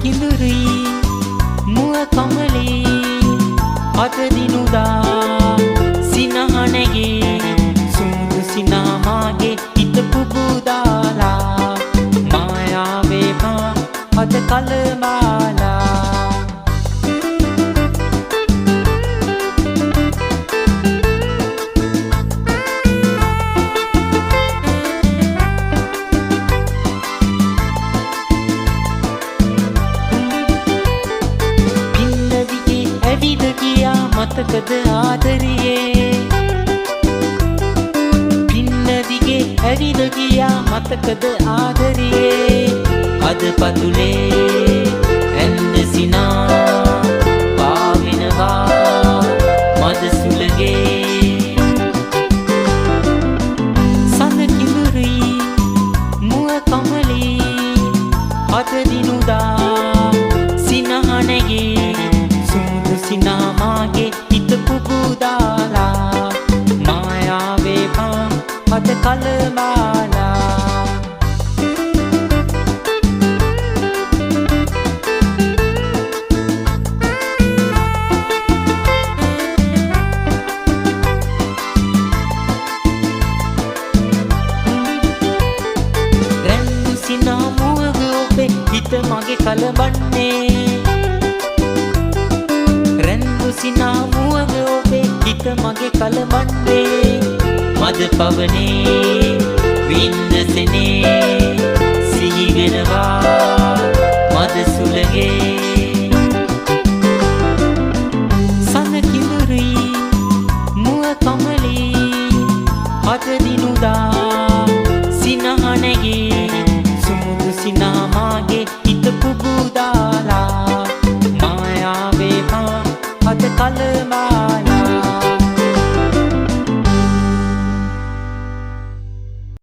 කිඳුරී මුව කමලී අත දිනුදා සිනහනගේ සුමුදු සිනාමාගේ හිත පුබුදාලා මායාවේ මා අද කලමාලා ඇවිද ගියා මතකද ආදරියේ පින්න දිගේ ඇවිද ගියා මතකද ආදරියේ අද පතුලේ ඇන්න සිනා පාවෙනවා මද සුලගේ සඳ කිඳුරී මුව කමලී අත දිනුදා සිනහනගේ සුමුදු සිනාමාගේ හිත පුබුදාලා මායාවේ මා අද කලමාලා රැඳු සිනාමුවග ඔබේ හිත මගේ කලබන්නේ සිනාමුවග ඔබේ හිත මගේ කලබන්නේ මද පවනේ වින්දසනේ සිහිවෙනවා මද සුලගේ සඳ කිඳුරී මුව කමලී අත දිනුදා සිනහනගේ සුමුදු සිනාමාගේ හිත පුබුදාලා මායාවේ මා අද කලමාලා